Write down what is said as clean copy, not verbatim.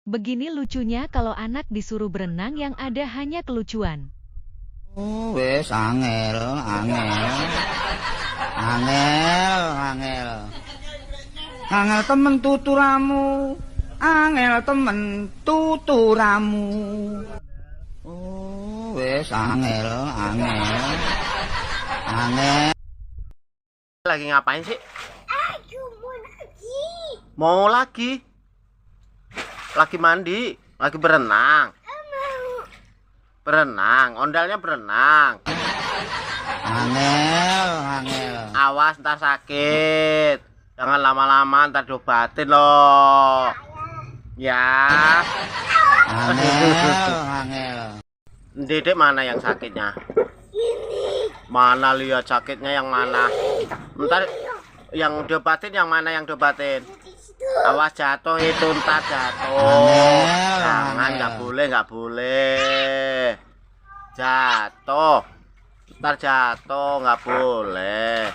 Begini lucunya kalau anak disuruh berenang yang ada hanya kelucuan. Oh, wis angel, angel. Angel, angel. Angel temen tuturamu. Angel temen tuturamu. Oh, wis angel, angel. Angel. Lagi ngapain sih? Aku mau lagi. Mau lagi? Lagi mandi? Lagi berenang? Mau. Berenang, ondalnya berenang. Angel, angel. Awas ntar sakit. Jangan lama-lama ntar diobatin loh. Ya. Angel, angel. Dedek mana yang sakitnya? Mana lihat sakitnya yang mana? Ntar yang diobatin yang mana yang diobatin? Awas jatuh itu ntar jatuh. Angel, Jangan, angel. nggak boleh. Jatuh. Ntar jatuh, nggak boleh.